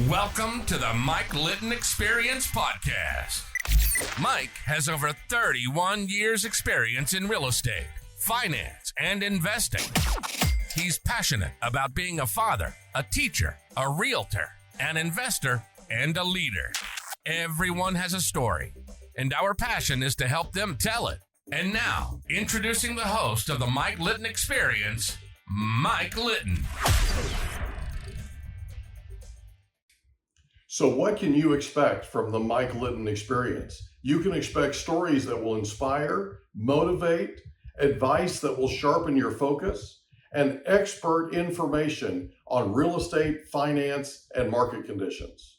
Welcome to the Mike Litton Experience podcast. Mike has over 31 years experience in real estate, finance, and investing. He's passionate about being a father, a teacher, a realtor, an investor, and a leader. Everyone has a story, and our passion is to help them tell it. And now, introducing the host of the Mike Litton Experience, Mike Litton. So what can you expect from the Mike Litton Experience? You can expect stories that will inspire, motivate, advice that will sharpen your focus, and expert information on real estate, finance, and market conditions.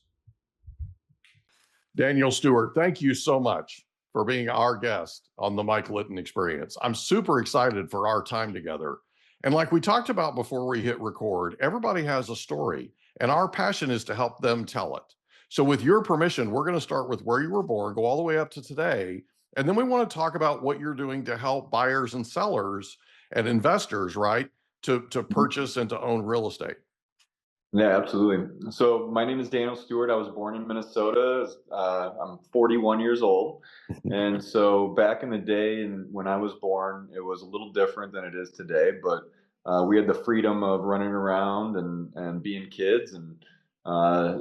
Daniel Stuart, thank you so much for being our guest on the Mike Litton Experience. I'm super excited for our time together. And like we talked about before we hit record, everybody has a story, and our passion is to help them tell it. So with your permission, we're going to start with where you were born, go all the way up to today, and then we want to talk about what you're doing to help buyers and sellers and investors, right, to purchase and to own real estate. Yeah, absolutely. So my name is Daniel Stuart. I was born in Minnesota. I'm 41 years old. And so back in the day, and when I was born, it was a little different than it is today, but we had the freedom of running around and being kids. And, I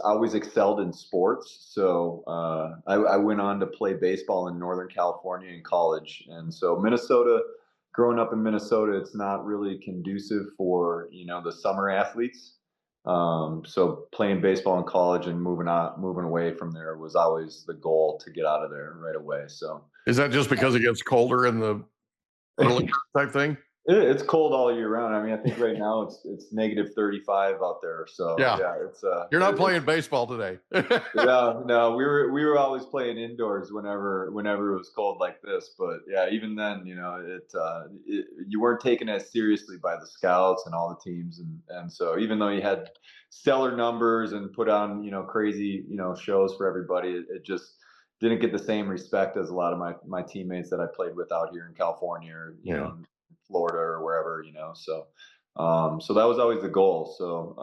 always excelled in sports. So I went on to play baseball in Northern California in college. And so growing up in Minnesota, it's not really conducive for, the summer athletes. So playing baseball in college and moving away from there was always the goal, to get out of there right away. So is that just because it gets colder in the early type thing? It's cold all year round. I mean, I think right now it's negative 35 out there. So yeah it's you're not playing baseball today. No, we were always playing indoors whenever it was cold like this. But yeah, even then, you weren't taken as seriously by the scouts and all the teams, and so even though you had stellar numbers and put on crazy shows for everybody, it just didn't get the same respect as a lot of my teammates that I played with out here in California or Florida or wherever, so that was always the goal. So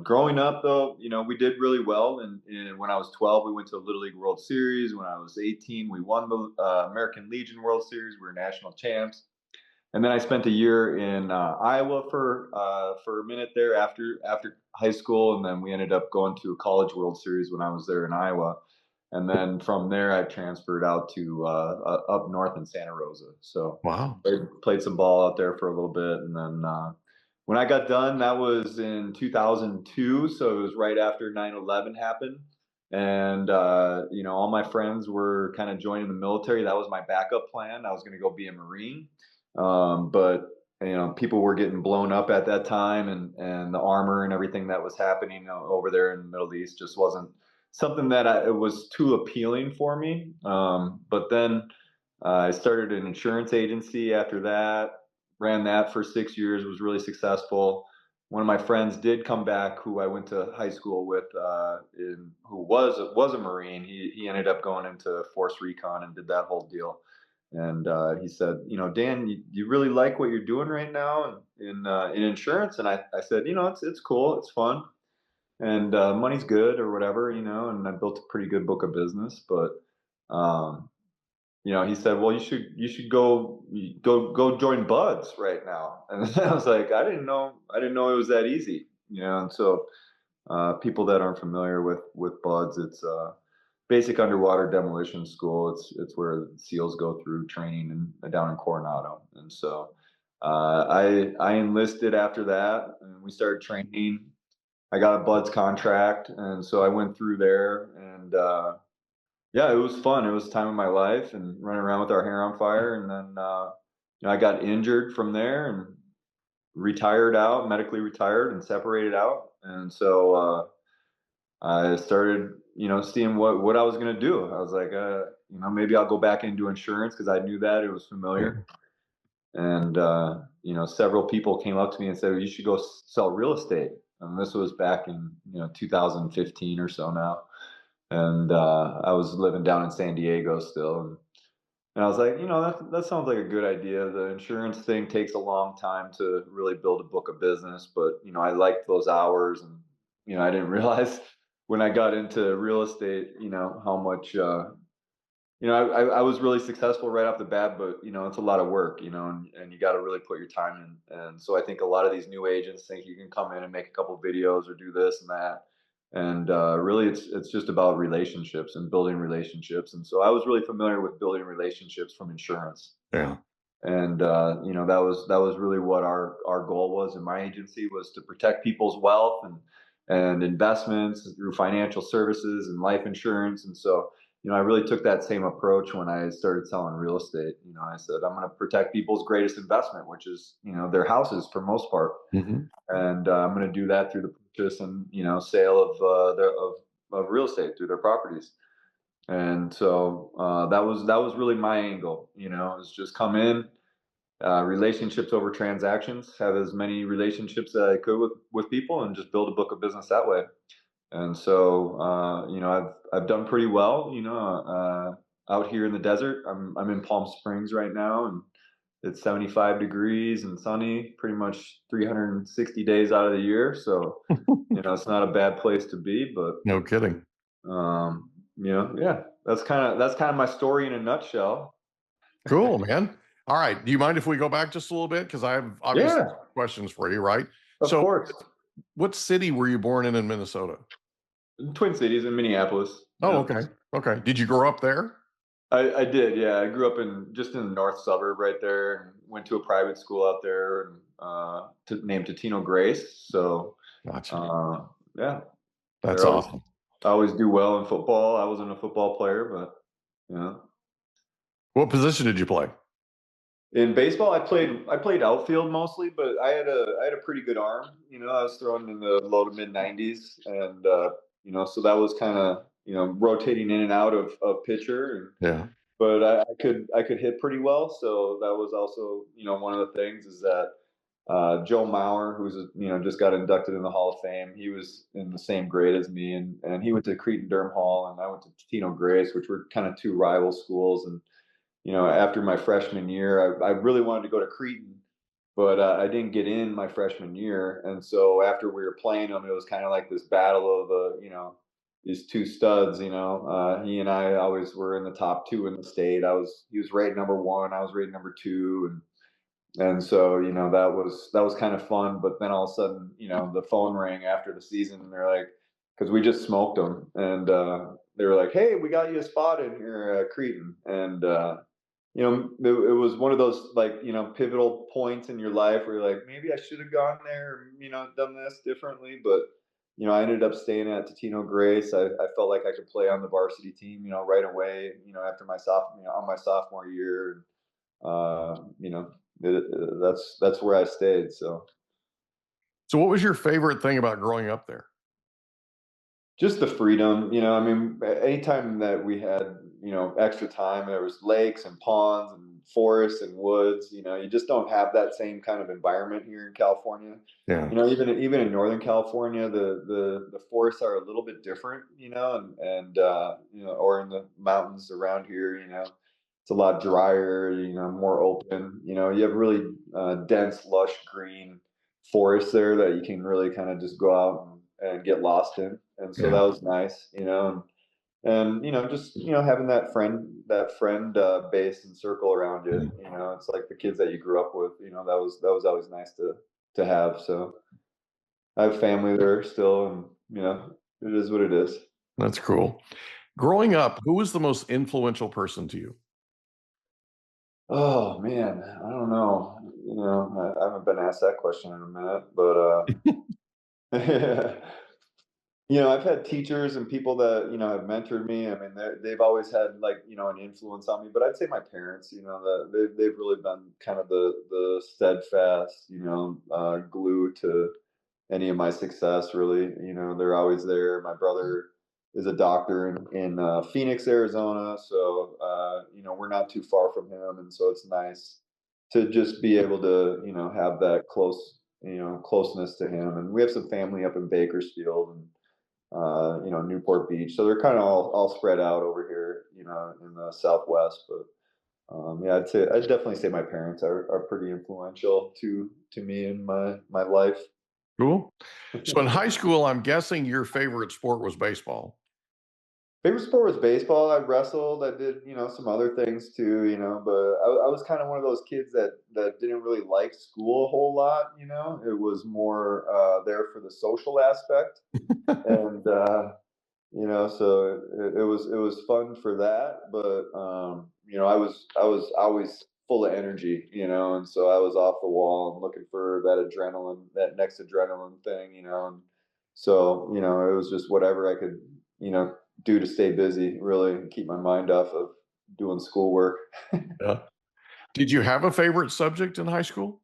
growing up though, we did really well, and when I was 12 we went to a Little League World Series. When I was 18 we won the American Legion World Series. We were national champs. And then I spent a year in Iowa for a minute there after high school, and then we ended up going to a College World Series when I was there in Iowa. And then from there, I transferred out to up north in Santa Rosa. So wow, played some ball out there for a little bit. And then when I got done, that was in 2002. So it was right after 9/11 happened. And, all my friends were kind of joining the military. That was my backup plan. I was going to go be a Marine. But people were getting blown up at that time, and the armor and everything that was happening over there in the Middle East just wasn't something that it was too appealing for me. But then I started an insurance agency after that, ran that for 6 years, was really successful. One of my friends did come back, who I went to high school with, who was a Marine. He ended up going into Force Recon and did that whole deal. And he said, Dan, you really like what you're doing right now in insurance? And I said, it's cool, it's fun. And money's good or whatever, and I built a pretty good book of business. But, he said, well, you should go join Buds right now. And I was like, I didn't know it was that easy, And so people that aren't familiar with Buds, it's basic underwater demolition school. It's where SEALs go through training down in Coronado. And so I enlisted after that, and we started training. I got a Buds contract, and so I went through there, and it was fun. It was the time of my life, and running around with our hair on fire. And then I got injured from there and medically retired and separated out. And so I started, seeing what I was going to do. I was like, maybe I'll go back into insurance, because I knew that it was familiar. And several people came up to me and said, well, you should go sell real estate. And this was back in 2015 or so now. And I was living down in San Diego still, and I was like, that sounds like a good idea. The insurance thing takes a long time to really build a book of business, but I liked those hours, and I didn't realize when I got into real estate, how much, I was really successful right off the bat, but it's a lot of work, and you got to really put your time in. And so I think a lot of these new agents think you can come in and make a couple videos or do this and that. And really, it's just about relationships and building relationships. And so I was really familiar with building relationships from insurance. Yeah. And that was really what our goal was in my agency, was to protect people's wealth and investments through financial services and life insurance. And so I really took that same approach when I started selling real estate. I said, I'm going to protect people's greatest investment, which is their houses for most part. Mm-hmm. And I'm going to do that through the purchase and sale of real estate through their properties. And so that was really my angle. Is just come in, relationships over transactions, have as many relationships that I could with people, and just build a book of business that way. And so I've done pretty well. Out here in the desert. I'm in Palm Springs right now, and it's 75 degrees and sunny pretty much 360 days out of the year. So it's not a bad place to be. But No kidding. yeah, that's kind of my story in a nutshell. Cool, man. All right. Do you mind if we go back just a little bit? Because I have obviously questions for you, right? Of course. What city were you born in Minnesota? Twin Cities in Minneapolis. Oh, okay. Okay. Did you grow up there? I did, yeah. I grew up in the north suburb right there, and went to a private school out there, named Totino-Grace. So, Gotcha. yeah, That's awesome. I always do well in football. I wasn't a football player, but What position did you play? in baseball, I played outfield mostly, but I had a pretty good arm. I was throwing in the low to mid 90s, and so that was kind of rotating in and out of pitcher. Yeah. But I could hit pretty well, so that was also one of the things is that Joe Mauer, who's just got inducted in the Hall of Fame, he was in the same grade as me, and he went to Creighton Durham Hall, and I went to Totino-Grace, which were kind of two rival schools. And after my freshman year, I really wanted to go to Creighton, but I didn't get in my freshman year. And so after we were playing them, it was kind of like this battle of these two studs. He and I always were in the top two in the state. He was rated number one, I was rated number two, and so that was kind of fun. But then all of a sudden, the phone rang after the season, and they're like, because we just smoked them, and they were like, "Hey, we got you a spot in here at Creighton," and it was one of those pivotal points in your life where you're like, maybe I should have gone there, or, done this differently. But, I ended up staying at Totino-Grace. I felt like I could play on the varsity team, right away, after on my sophomore year. That's where I stayed. So what was your favorite thing about growing up there? just the freedom, I mean, anytime that we had, extra time, there was lakes and ponds and forests and woods, you just don't have that same kind of environment here in California. Yeah. Even in Northern California, the forests are a little bit different, and or in the mountains around here, it's a lot drier, more open, you have really dense, lush green forests there that you can really kind of just go out and get lost in. And so that was nice, and just having that friend base and circle around you. It's like the kids that you grew up with. That was always nice to have. So I have family there still, and it is what it is. That's cool. Growing up, who was the most influential person to you? Oh man, I don't know. I haven't been asked that question in a minute, but I've had teachers and people that, have mentored me. I mean, they've always had an influence on me, but I'd say my parents, that they've really been kind of the steadfast, glue to any of my success, really. They're always there. My brother is a doctor in Phoenix, Arizona. So, we're not too far from him. And so it's nice to just be able to, have that closeness to him. And we have some family up in Bakersfield and, Newport Beach. So they're kind of all spread out over here, in the Southwest. But yeah, I'd definitely say my parents are pretty influential to me in my life. Cool. So in high school, I'm guessing your favorite sport was baseball. Favorite sport was baseball. I wrestled. I did, some other things too, but I was kind of one of those kids that didn't really like school a whole lot. It was more there for the social aspect, and so it was fun for that. But I was always full of energy, and so I was off the wall and looking for that adrenaline, that next adrenaline thing, and so it was just whatever I could do to stay busy, really, and keep my mind off of doing schoolwork. Yeah. Did you have a favorite subject in high school?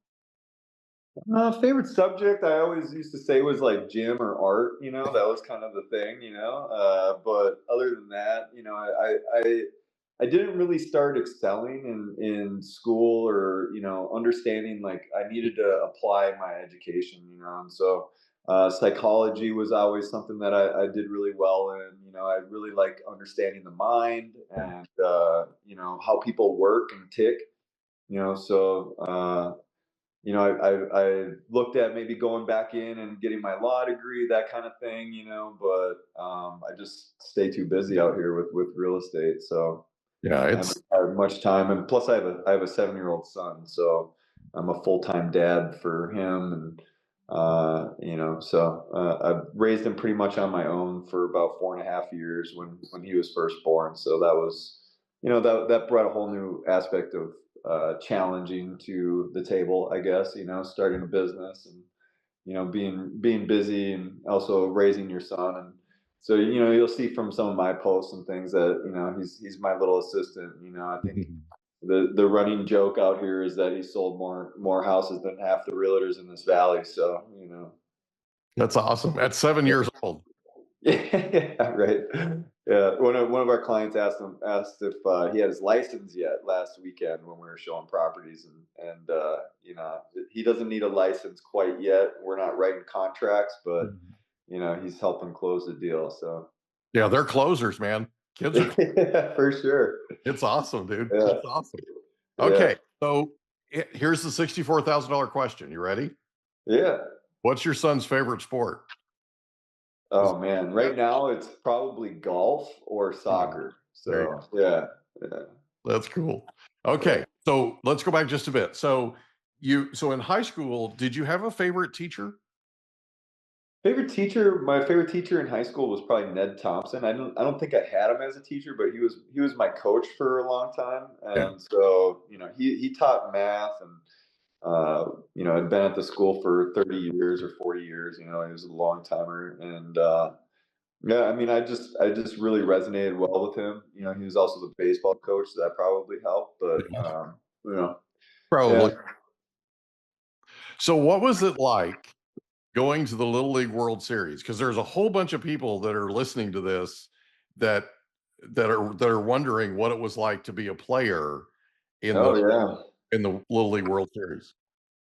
Favorite subject, I always used to say was like gym or art. That was kind of the thing. But other than that, I didn't really start excelling in school, or understanding like I needed to apply my education. And so psychology was always something that I did really well in. I really like understanding the mind, and how people work and tick. So I looked at maybe going back in and getting my law degree, that kind of thing, but I just stay too busy out here with real estate. So Yeah, I haven't had much time. And plus I have a 7-year-old son, so I'm a full-time dad for him. And, I've raised him pretty much on my own for about 4.5 years when he was first born. So that was, that brought a whole new aspect of challenging to the table, I guess, starting a business, and, being busy, and also raising your son. And so, you'll see from some of my posts and things that, he's my little assistant. I think the running joke out here is that he sold more houses than half the realtors in this valley. So, that's awesome. At 7 years old. yeah, right. Yeah, one of our clients asked if he had his license yet last weekend when we were showing properties, and he doesn't need a license quite yet. We're not writing contracts, but he's helping close the deal. So Yeah, they're closers, man. Kids are. yeah, for sure. It's awesome, dude. Yeah, It's awesome. yeah, Okay, so here's the $64,000 question. You ready? yeah. What's your son's favorite sport? Oh man, right now it's probably golf or soccer. There you go. So yeah, yeah. That's cool. Yeah. Okay, so let's go back just a bit. So in high school, did you have a favorite teacher? Favorite teacher, my favorite teacher in high school was probably Ned Thompson. I don't think I had him as a teacher, but he was my coach for a long time. Yeah. And so, he taught math, and had been at the school for 30 years or 40 years. He was a long timer. And yeah, I mean, I just really resonated well with him. He was also the baseball coach, so that probably helped. But you know, yeah. Probably. So what was it like going to the Little League World Series? Because there's a whole bunch of people that are listening to this that that are wondering what it was like to be a player in Oh the yeah. Little League World Series.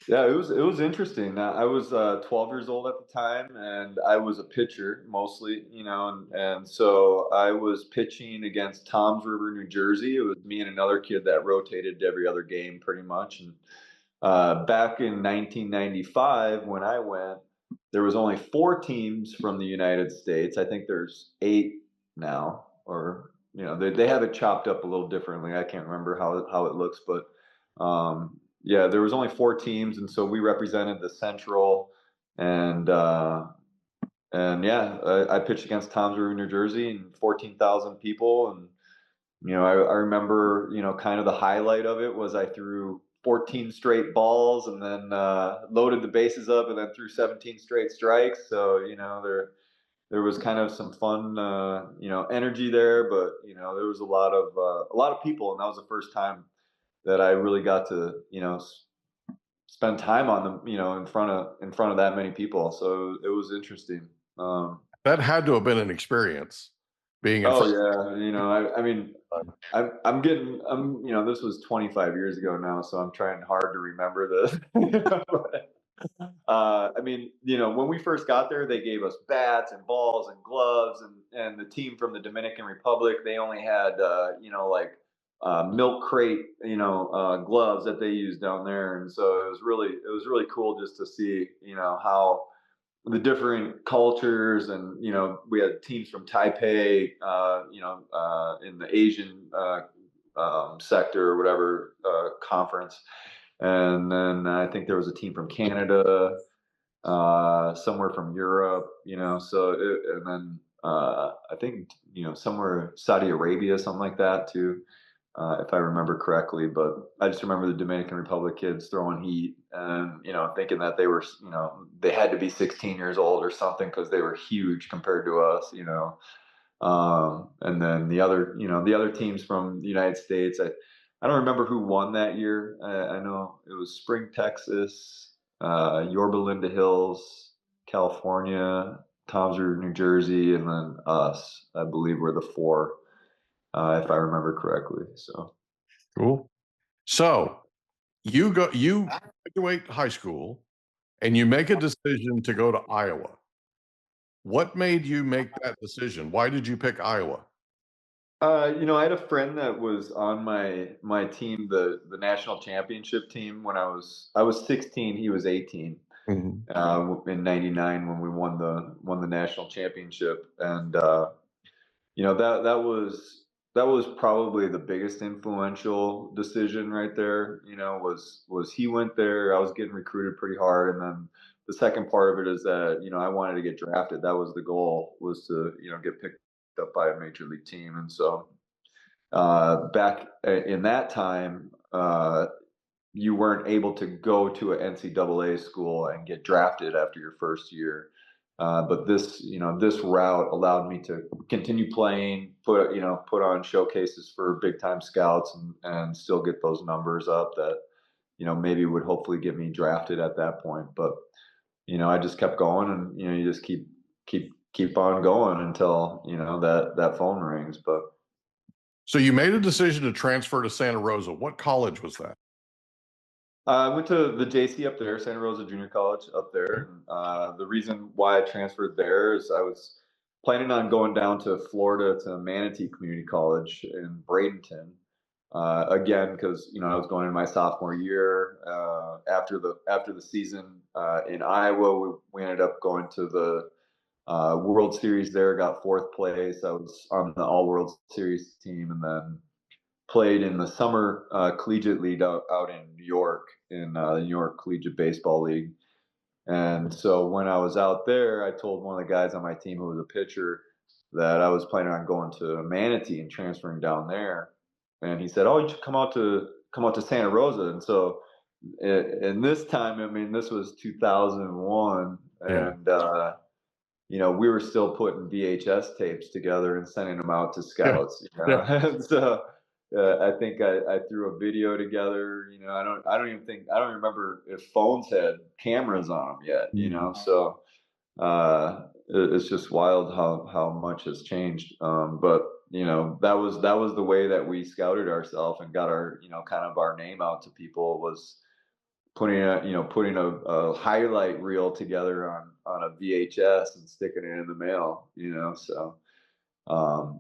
Yeah, it was interesting. I was 12 years old at the time, and I was a pitcher mostly, and so I was pitching against Toms River, New Jersey. It was me and another kid that rotated every other game pretty much. And back in 1995, when I went, there was only 4 teams from the United States. I think there's 8 now, or they have it chopped up a little differently. I can't remember how it looks, but yeah, there was only 4 teams, and so we represented the Central, and yeah, I pitched against Toms River, New Jersey, and 14,000 people. And I remember, kind of the highlight of it was I threw 14 straight balls, and then loaded the bases up, and then threw 17 straight strikes. So there was kind of some fun, energy there. But there was a lot of people, and that was the first time that I really got to spend time on them, in front of that many people. So it was interesting. That had to have been an experience being in Oh front yeah, I mean, of. this was 25 years ago now, so I'm trying hard to remember this. I mean, when we first got there, they gave us bats and balls and gloves, and the team from the Dominican Republic, they only had, like milk crate, gloves that they used down there. And so it was really cool just to see, how the different cultures, and we had teams from Taipei, in the Asian sector or whatever conference, and then I think there was a team from Canada, somewhere from Europe, and then I think somewhere Saudi Arabia, something like that too, if I remember correctly. But I just remember the Dominican Republic kids throwing heat, and thinking that they were, they had to be 16 years old or something because they were huge compared to us. And then the other teams from the United States, I don't remember who won that year. I know it was Spring, Texas, Yorba Linda Hills, California, Tomsriver, New Jersey, and then us, I believe, were the four, if I remember correctly. So Cool. So you graduate high school and you make a decision to go to Iowa. What made you make that decision? Why did you pick Iowa? I had a friend that was on my team, the national championship team, when I was 16, he was 18, in '99 when we won the national championship, and that was probably the biggest influential decision right there. Was he went there, I was getting recruited pretty hard, and then the second part of it is that I wanted to get drafted. That was the goal, was to get picked up by a major league team. And so back in that time, you weren't able to go to an NCAA school and get drafted after your first year. But this route allowed me to continue playing, put on showcases for big time scouts, and still get those numbers up that maybe would hopefully get me drafted at that point. But I just kept going, and you just keep on going until that phone rings. But so you made a decision to transfer to Santa Rosa. What college was that? I went to the JC up there, Santa Rosa Junior College up there. The reason why I transferred there is I was planning on going down to Florida to Manatee Community College in Bradenton. Again, because I was going into my sophomore year. After the season in Iowa, we ended up going to the World Series there. Got fourth place. I was on the All World Series team, and then played in the summer collegiate league out in New York, in the New York Collegiate Baseball League. And so when I was out there, I told one of the guys on my team who was a pitcher that I was planning on going to Manatee and transferring down there. And he said, "Oh, you should come out to Santa Rosa." And so, in this time, I mean, this was 2001, and we were still putting VHS tapes together and sending them out to scouts. And so I think I threw a video together. I don't remember if phones had cameras on them yet. So it's just wild how much has changed. But that was the way that we scouted ourselves and got our kind of our name out to people, was putting a highlight reel together on a VHS and sticking it in the mail. So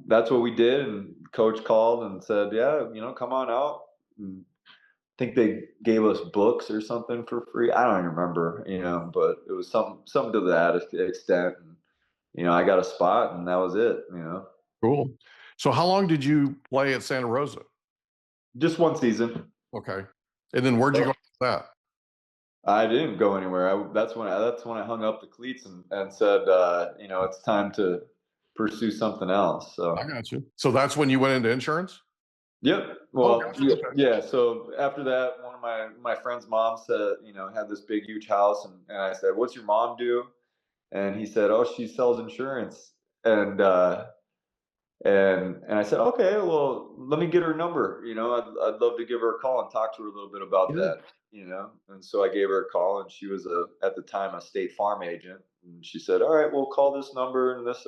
that's what we did. And coach called and said, "Yeah, come on out." And I think they gave us books or something for free. I don't even remember, but it was something to that extent. And I got a spot, and that was it. Cool. So how long did you play at Santa Rosa? Just one season. Okay. And then where'd you go after that? I didn't go anywhere. That's when I hung up the cleats and said, it's time to pursue something else. So I got you. So that's when you went into insurance? Yep. Well, yeah. So after that, one of my friend's moms said, had this big, huge house. And I said, "What's your mom do?" And he said, "Oh, she sells insurance." And I said, "Okay, well, let me get her number. I'd love to give her a call and talk to her a little bit about that. And so I gave her a call, and she was at the time a State Farm agent. And she said, "All right, we'll call this number and this,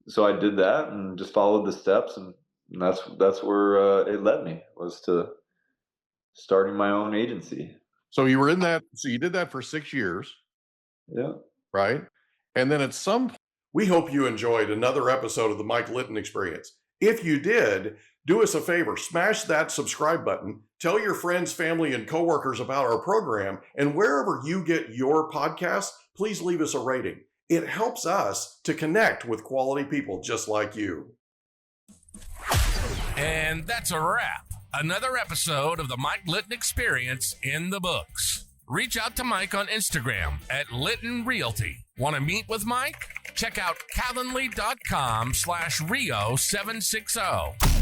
So I did that and just followed the steps, and that's where it led me, was to starting my own agency. So you were in that. So you did that for 6 years. Yeah. Right. And then at some point, we hope you enjoyed another episode of the Mike Litton Experience. If you did, do us a favor, smash that subscribe button, tell your friends, family, and coworkers about our program, and wherever you get your podcasts, please leave us a rating. It helps us to connect with quality people just like you. And that's a wrap. Another episode of the Mike Litton Experience in the books. Reach out to Mike on Instagram at Litton Realty. Want to meet with Mike? Check out calendly.com/Rio760.